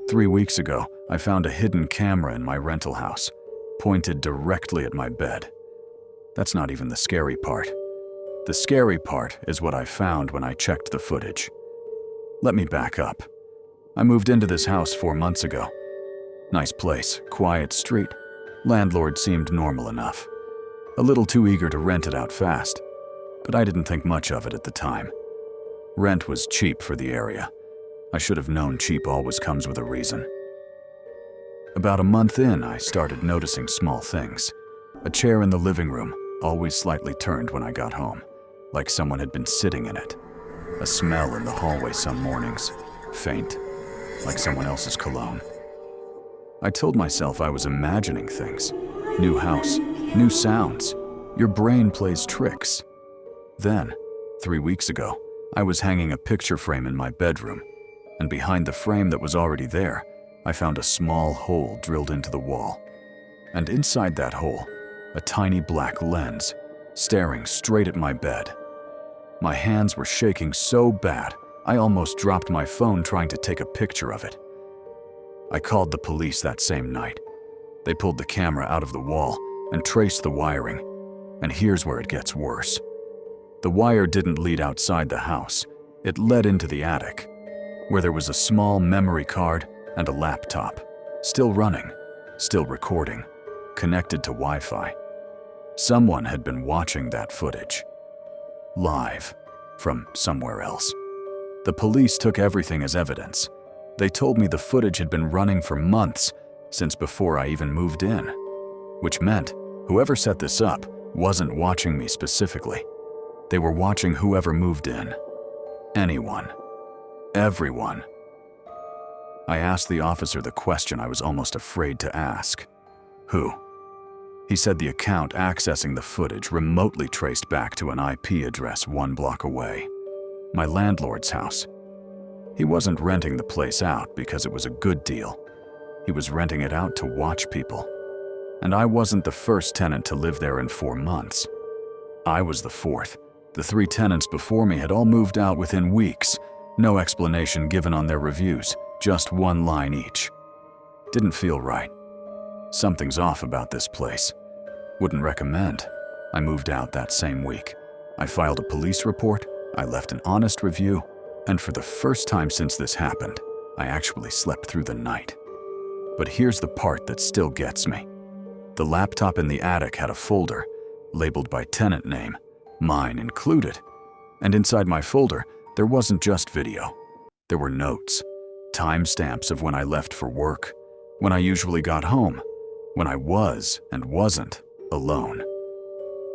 3 weeks ago, I found a hidden camera in my rental house, pointed directly at my bed. That's not even the scary part. The scary part is what I found when I checked the footage. Let me back up. I moved into this house 4 months ago. Nice place, quiet street. Landlord seemed normal enough. A little too eager to rent it out fast, but I didn't think much of it at the time. Rent was cheap for the area. I should have known cheap always comes with a reason. About a month in, I started noticing small things. A chair in the living room, always slightly turned when I got home, like someone had been sitting in it. A smell in the hallway some mornings, faint, like someone else's cologne. I told myself I was imagining things. New house, new sounds. Your brain plays tricks. Then, 3 weeks ago, I was hanging a picture frame in my bedroom, and behind the frame that was already there, I found a small hole drilled into the wall. And inside that hole, a tiny black lens, staring straight at my bed. My hands were shaking so bad, I almost dropped my phone trying to take a picture of it. I called the police that same night. They pulled the camera out of the wall and traced the wiring. And here's where it gets worse. The wire didn't lead outside the house. It led into the attic, where there was a small memory card and a laptop, still running, still recording, connected to Wi-Fi. Someone had been watching that footage. Live, from somewhere else. The police took everything as evidence. They told me the footage had been running for months, since before I even moved in. Which meant, whoever set this up wasn't watching me specifically. They were watching whoever moved in. Anyone. Everyone. I asked the officer the question I was almost afraid to ask. Who? He said the account accessing the footage remotely traced back to an IP address 1 block away. My landlord's house. He wasn't renting the place out because it was a good deal. He was renting it out to watch people. And I wasn't the first tenant to live there in 4 months. I was the fourth. The 3 tenants before me had all moved out within weeks. No explanation given on their reviews, just 1 line each. Didn't feel right. Something's off about this place. Wouldn't recommend. I moved out that same week. I filed a police report, I left an honest review, and for the first time since this happened, I actually slept through the night. But here's the part that still gets me. The laptop in the attic had a folder, labeled by tenant name, mine included. And inside my folder, there wasn't just video. There were notes, timestamps of when I left for work, when I usually got home, when I was and wasn't alone.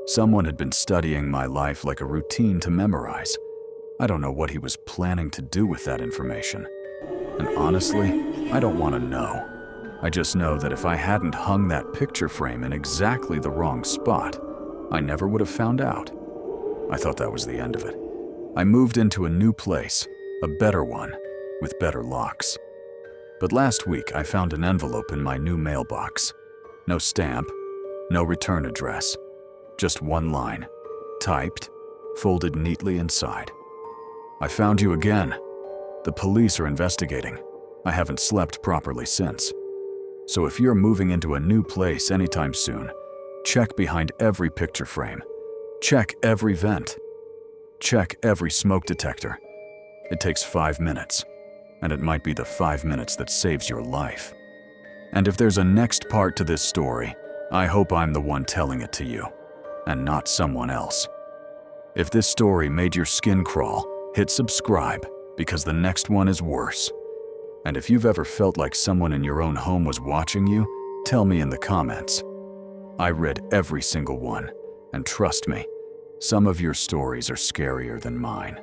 Someone had been studying my life like a routine to memorize. I don't know what he was planning to do with that information. And honestly, I don't want to know. I just know that if I hadn't hung that picture frame in exactly the wrong spot, I never would have found out. I thought that was the end of it. I moved into a new place, a better one, with better locks. But last week I found an envelope in my new mailbox. No stamp, no return address. Just 1 line, typed, folded neatly inside. I found you again. The police are investigating. I haven't slept properly since. So if you're moving into a new place anytime soon, check behind every picture frame. Check every vent. Check every smoke detector. It takes 5 minutes, and it might be the 5 minutes that saves your life. And if there's a next part to this story, I hope I'm the one telling it to you, and not someone else. If this story made your skin crawl, hit subscribe, because the next one is worse. And if you've ever felt like someone in your own home was watching you, tell me in the comments. I read every single one, and trust me, some of your stories are scarier than mine.